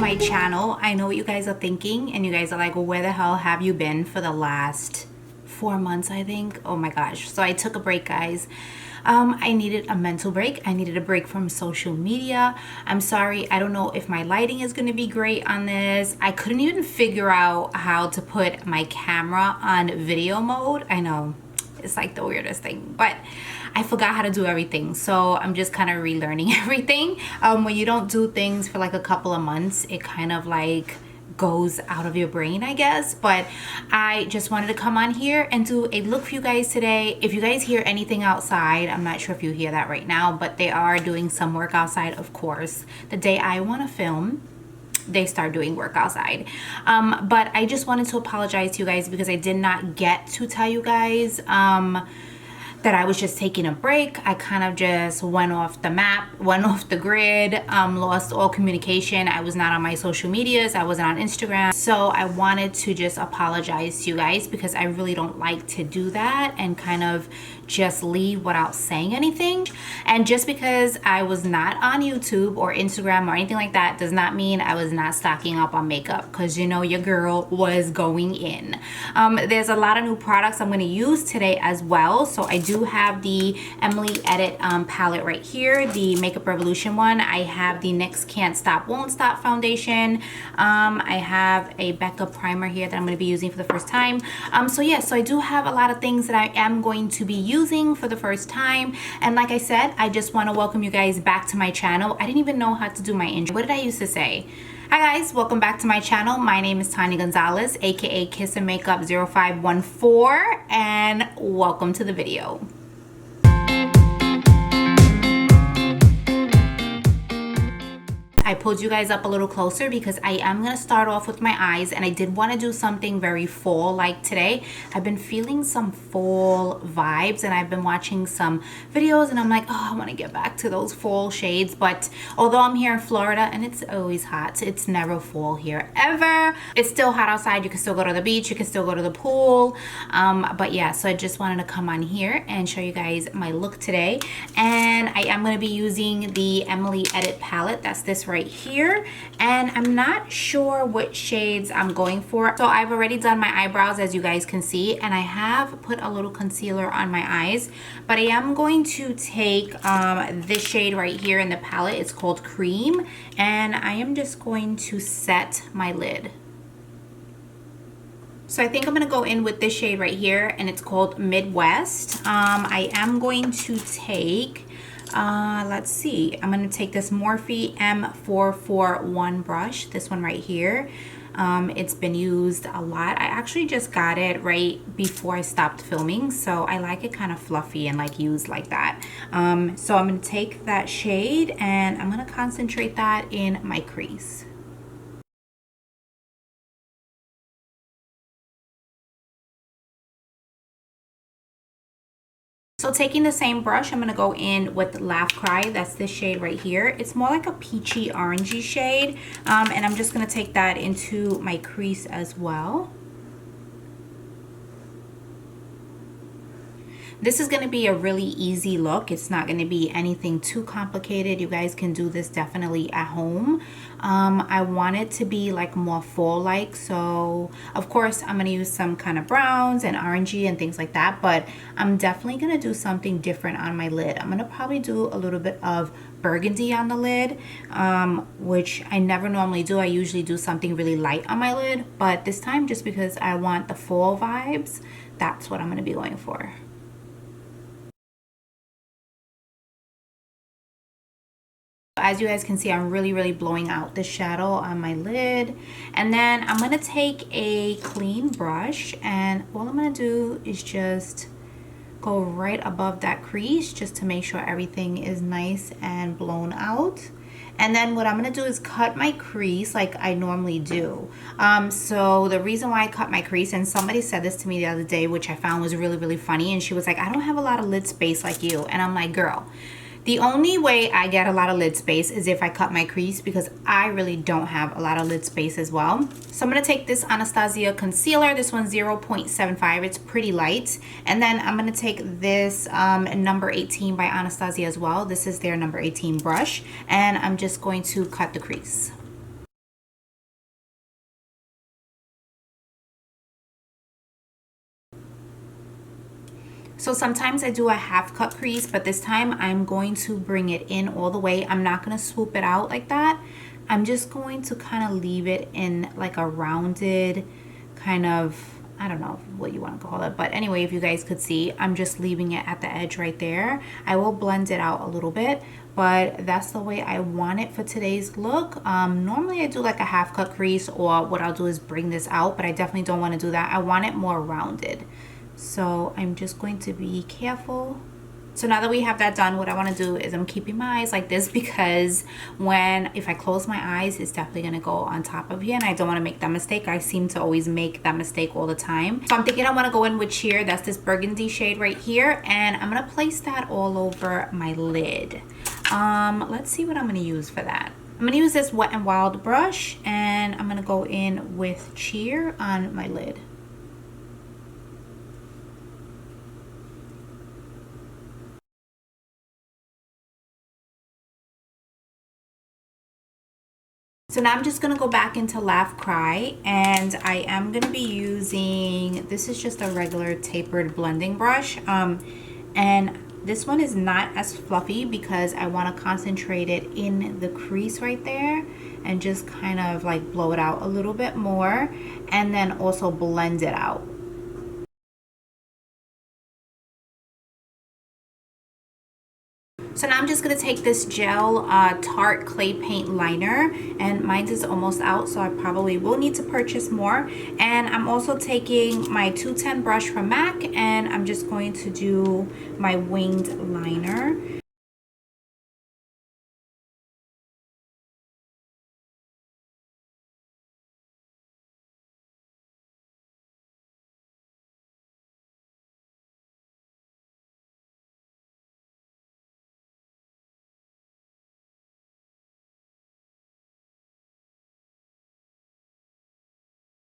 my channel. I know what you guys are thinking, and you guys are like, well, where the hell have you been for the last 4 months, I think? Oh my gosh. So I took a break, guys. I needed a mental break. I needed a break from social media. I'm sorry, I don't know if my lighting is going to be great on this. I couldn't even figure out how to put my camera on video mode. I know, it's like the weirdest thing, but I forgot how to do everything, so I'm just kind of relearning everything. When you don't do things for like a couple of months, it kind of like goes out of your brain, I guess. But I just wanted to come on here and do a look for you guys today. If you guys hear anything outside, I'm not sure if you hear that right now, but they are doing some work outside, of course. The day I want to film, they start doing work outside. But I just wanted to apologize to you guys because I did not get to tell you guys that I was just taking a break. I kind of just went off the map, went off the grid, lost all communication. I was not on my social medias. I wasn't on Instagram. So I wanted to just apologize to you guys because I really don't like to do that and kind of just leave without saying anything. And just because I was not on YouTube or Instagram or anything like that does not mean I was not stocking up on makeup, because you know your girl was going in. There's a lot of new products I'm going to use today as well. So I do have the Emily Edit palette right here, the Makeup Revolution one. I have the NYX Can't Stop Won't Stop foundation. I have a Becca primer here that I'm going to be using for the first time. So yeah, so I do have a lot of things that I am going to be using for the first time. And like I said, I just want to welcome you guys back to my channel. I didn't even know how to do my intro. What did I used to say? Hi guys, welcome back to my channel. My name is Tanya Gonzalez, aka Kiss and Makeup 0514, and welcome to the video. I pulled you guys up a little closer because I am going to start off with my eyes, and I did want to do something very fall like today. I've been feeling some fall vibes, and I've been watching some videos, and I'm like, oh, I want to get back to those fall shades. But although I'm here in Florida and it's always hot, it's never fall here ever. It's still hot outside. You can still go to the beach, you can still go to the pool. But yeah, so I just wanted to come on here and show you guys my look today. And I am going to be using the Emily Edit palette. That's this right here, and I'm not sure what shades I'm going for. So I've already done my eyebrows, as you guys can see, and I have put a little concealer on my eyes, but I am going to take this shade right here in the palette. It's called Cream, and I am just going to set my lid. So I think I'm going to go in with this shade right here, and it's called Midwest. I am going to take let's see, I'm going to take this Morphe M441 brush, this one right here. It's been used a lot. I actually just got it right before I stopped filming, so I like it kind of fluffy and like used like that. So I'm going to take that shade and I'm going to concentrate that in my crease. So taking the same brush, I'm going to go in with Laugh Cry. That's this shade right here. It's more like a peachy orangey shade. And I'm just going to take that into my crease as well. This is going to be a really easy look. It's not going to be anything too complicated. You guys can do this definitely at home. I want it to be like more fall-like, so of course I'm going to use some kind of browns and orangey and things like that, but I'm definitely going to do something different on my lid. I'm going to probably do a little bit of burgundy on the lid, which I never normally do. I usually do something really light on my lid, but this time, just because I want the fall vibes, that's what I'm going to be going for. As you guys can see, I'm really blowing out the shadow on my lid. And then I'm going to take a clean brush, and all I'm going to do is just go right above that crease just to make sure everything is nice and blown out. And then what I'm going to do is cut my crease like I normally do. So the reason why I cut my crease, and somebody said this to me the other day, which I found was really funny, and she was like, I don't have a lot of lid space like you. And I'm like, girl, the only way I get a lot of lid space is if I cut my crease, because I really don't have a lot of lid space as well. So I'm going to take this Anastasia concealer. This one's 0.75. It's pretty light. And then I'm going to take this number 18 by Anastasia as well. This is their number 18 brush. And I'm just going to cut the crease. So sometimes I do a half cut crease, but this time I'm going to bring it in all the way. I'm not going to swoop it out like that. I'm just going to kind of leave it in like a rounded kind of, I don't know what you want to call it, but anyway, if you guys could see, I'm just leaving it at the edge right there. I will blend it out a little bit, but that's the way I want it for today's look. Normally I do like a half cut crease, or what I'll do is bring this out, but I definitely don't want to do that. I want it more rounded. So I'm just going to be careful. So now that we have that done, what I want to do is I'm keeping my eyes like this, because if I close my eyes, it's definitely going to go on top of here, and I don't want to make that mistake. I seem to always make that mistake all the time. So I'm thinking I want to go in with Cheer. That's this burgundy shade right here, and I'm going to place that all over my lid. Let's see what I'm going to use for that. I'm going to use this Wet n Wild brush, and I'm going to go in with Cheer on my lid. So now I'm just going to go back into Laugh Cry, and I am going to be using, this is just a regular tapered blending brush, and this one is not as fluffy because I want to concentrate it in the crease right there and just kind of like blow it out a little bit more, and then also blend it out. So now I'm just going to take this gel Tarte clay paint liner, and mine is almost out, so I probably will need to purchase more. And I'm also taking my 210 brush from MAC, and I'm just going to do my winged liner.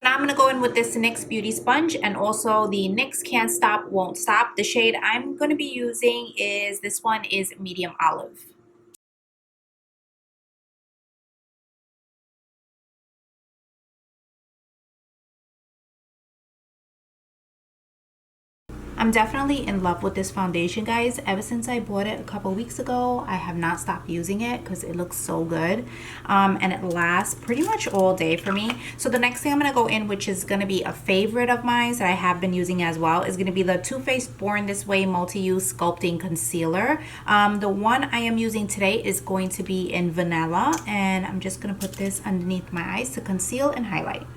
Now I'm going to go in with this NYX Beauty Sponge, and also the NYX Can't Stop Won't Stop. The shade I'm going to be using is, this one is Medium Olive. I'm definitely in love with this foundation, guys. Ever since I bought it a couple weeks ago, I have not stopped using it because it looks so good, and it lasts pretty much all day for me. So the next thing I'm going to go in, which is going to be a favorite of mine that I have been using as well, is going to be the Too Faced Born This Way Multi-Use Sculpting Concealer. The one I am using today is going to be in Vanilla, and I'm just going to put this underneath my eyes to conceal and highlight.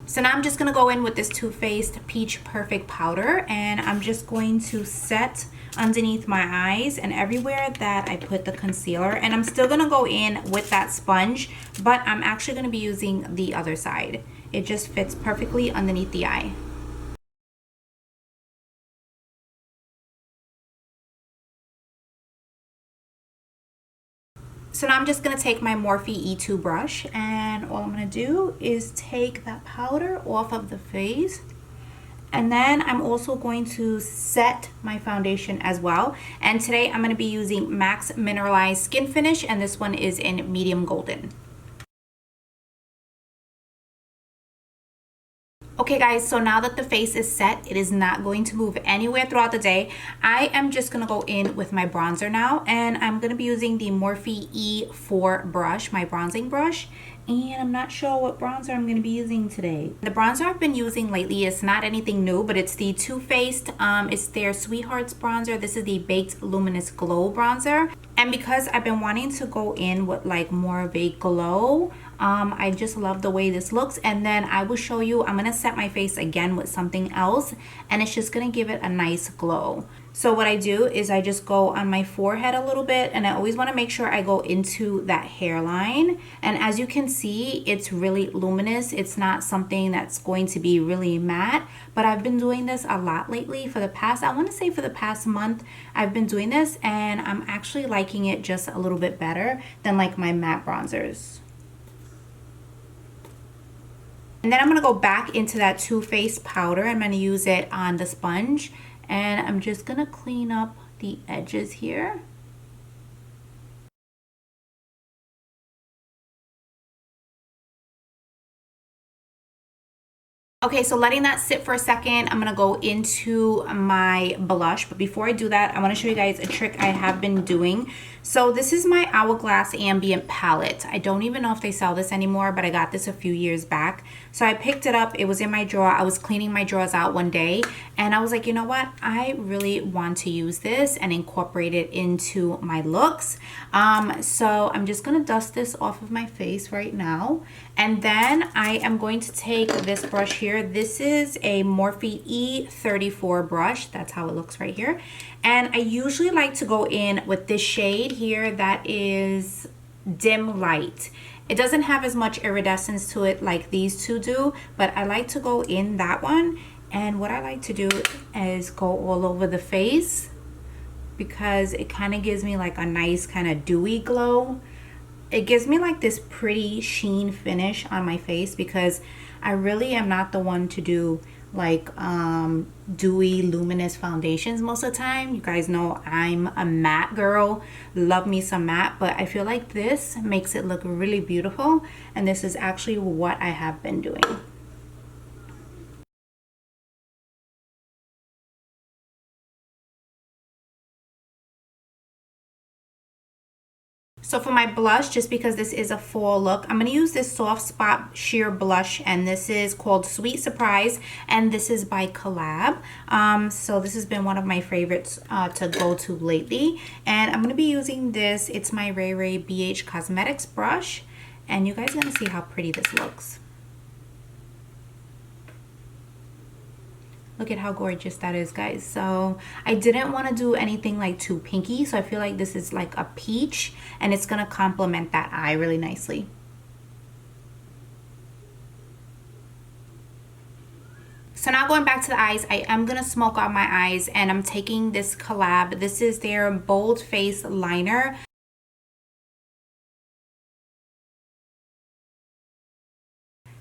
So now I'm just going to go in with this Too Faced Peach Perfect Powder, and I'm just going to set underneath my eyes and everywhere that I put the concealer. And I'm still going to go in with that sponge, but I'm actually going to be using the other side. It just fits perfectly underneath the eye. So now I'm just going to take my Morphe E2 brush, and all I'm going to do is take that powder off of the face. And then I'm also going to set my foundation as well. And today I'm going to be using MAC's Mineralized Skin Finish, and this one is in Medium Golden. Okay guys, so now that the face is set, it is not going to move anywhere throughout the day. I am just going to go in with my bronzer now, and I'm going to be using the Morphe E4 brush, my bronzing brush. And I'm not sure what bronzer I'm going to be using today. The bronzer I've been using lately is not anything new, but it's the Too Faced, it's their Sweethearts bronzer. This is the Baked Luminous Glow bronzer. And because I've been wanting to go in with like more of a glow, I just love the way this looks. And then I will show you, I'm going to set my face again with something else, and it's just going to give it a nice glow. So what I do is I just go on my forehead a little bit, and I always want to make sure I go into that hairline. And as you can see, it's really luminous. It's not something that's going to be really matte, but I've been doing this a lot lately. For the past, I want to say for the past month, I've been doing this, and I'm actually liking it just a little bit better than like my matte bronzers. And then I'm going to go back into that Too Faced powder. I'm going to use it on the sponge, and I'm just going to clean up the edges here. Okay, so letting that sit for a second, I'm gonna go into my blush. But before I do that, I wanna show you guys a trick I have been doing. So this is my Hourglass Ambient palette. I don't even know if they sell this anymore, but I got this a few years back. So I picked it up, it was in my drawer. I was cleaning my drawers out one day and I was like, you know what? I really want to use this and incorporate it into my looks. So I'm just gonna dust this off of my face right now. And then I am going to take this brush here. This is a Morphe E34 brush. That's how it looks right here. And I usually like to go in with this shade here that is Dim Light. It doesn't have as much iridescence to it like these two do, but I like to go in that one. And what I like to do is go all over the face because it kind of gives me like a nice kind of dewy glow. It gives me like this pretty sheen finish on my face because I really am not the one to do like dewy luminous foundations most of the time. You guys know I'm a matte girl, love me some matte, but I feel like this makes it look really beautiful, and this is actually what I have been doing. So for my blush, just because this is a fall look, I'm going to use this Soft Spot Sheer Blush, and this is called Sweet Surprise, and this is by Collab. So this has been one of my favorites to go to lately, and I'm going to be using this. It's my Ray Ray BH Cosmetics brush, and you guys are going to see how pretty this looks. Look at how gorgeous that is, guys. So I didn't want to do anything like too pinky, so I feel like this is like a peach and it's gonna complement that eye really nicely. So now going back to the eyes, I am gonna smoke out my eyes, and I'm taking this Collab. This is their Bold Face Liner.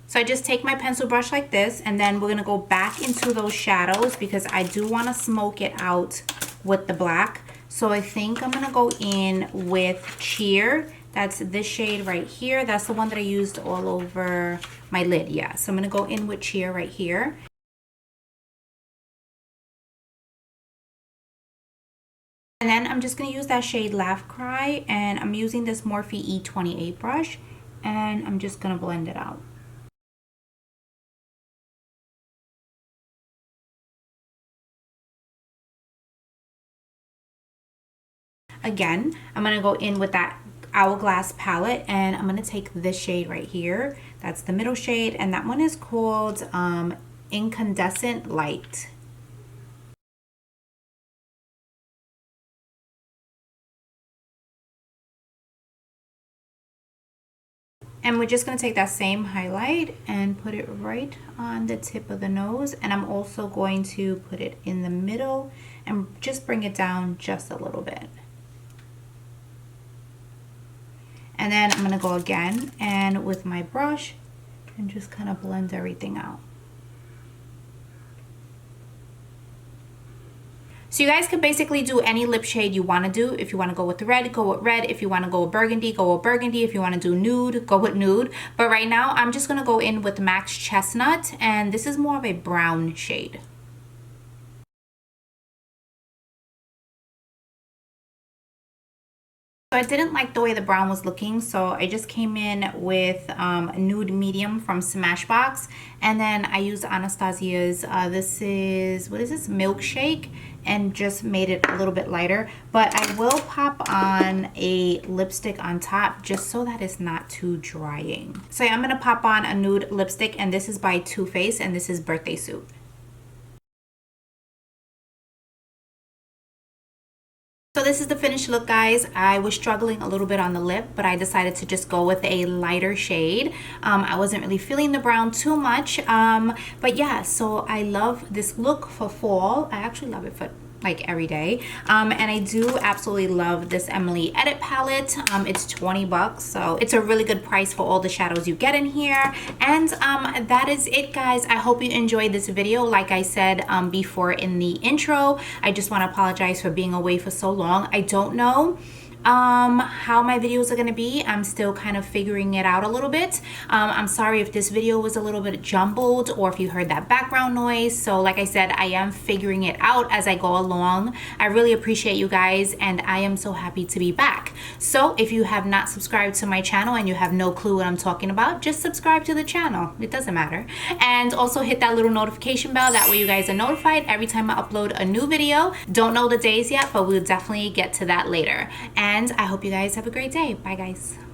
So I just take my pencil brush like this, and then we're going to go back into those shadows because I do want to smoke it out with the black. So I think I'm going to go in with Cheer. That's this shade right here. That's the one that I used all over my lid. Yeah, so I'm going to go in with Cheer right here. And then I'm just going to use that shade Laugh Cry, and I'm using this Morphe E28 brush, and I'm just going to blend it out. Again, I'm going to go in with that Hourglass palette, and I'm going to take this shade right here. That's the middle shade, and that one is called Incandescent Light. And we're just going to take that same highlight and put it right on the tip of the nose, and I'm also going to put it in the middle and just bring it down just a little bit. And then I'm going to go again and with my brush and just kind of blend everything out. So you guys can basically do any lip shade you want to do. If you want to go with red, go with red. If you want to go with burgundy, go with burgundy. If you want to do nude, go with nude. But right now, I'm just going to go in with Max Chestnut, and this is more of a brown shade. So I didn't like the way the brown was looking, so I just came in with Nude Medium from Smashbox, and then I used Anastasia's, this is, what is this, Milkshake, and just made it a little bit lighter. But I will pop on a lipstick on top just so that it's not too drying. So yeah, I'm going to pop on a nude lipstick, and this is by Too Faced, and this is Birthday Suit. So this is the finished look, guys. I was struggling a little bit on the lip, but I decided to just go with a lighter shade. I wasn't really feeling the brown too much. But yeah, so I love this look for fall. I actually love it for like every day. And I do absolutely love this Emily Edit palette. It's 20 bucks, so it's a really good price for all the shadows you get in here. And that is it, guys. I hope you enjoyed this video. Like I said before in the intro, I just want to apologize for being away for so long. I don't know how my videos are gonna be. I'm still kind of figuring it out a little bit. I'm sorry if this video was a little bit jumbled or if you heard that background noise. So like I said, I am figuring it out as I go along. I really appreciate you guys, and I am so happy to be back. So if you have not subscribed to my channel and you have no clue what I'm talking about, just subscribe to the channel. It doesn't matter. And also hit that little notification bell. That way you guys are notified every time I upload a new video. Don't know the days yet, but we'll definitely get to that later. And I hope you guys have a great day. Bye guys.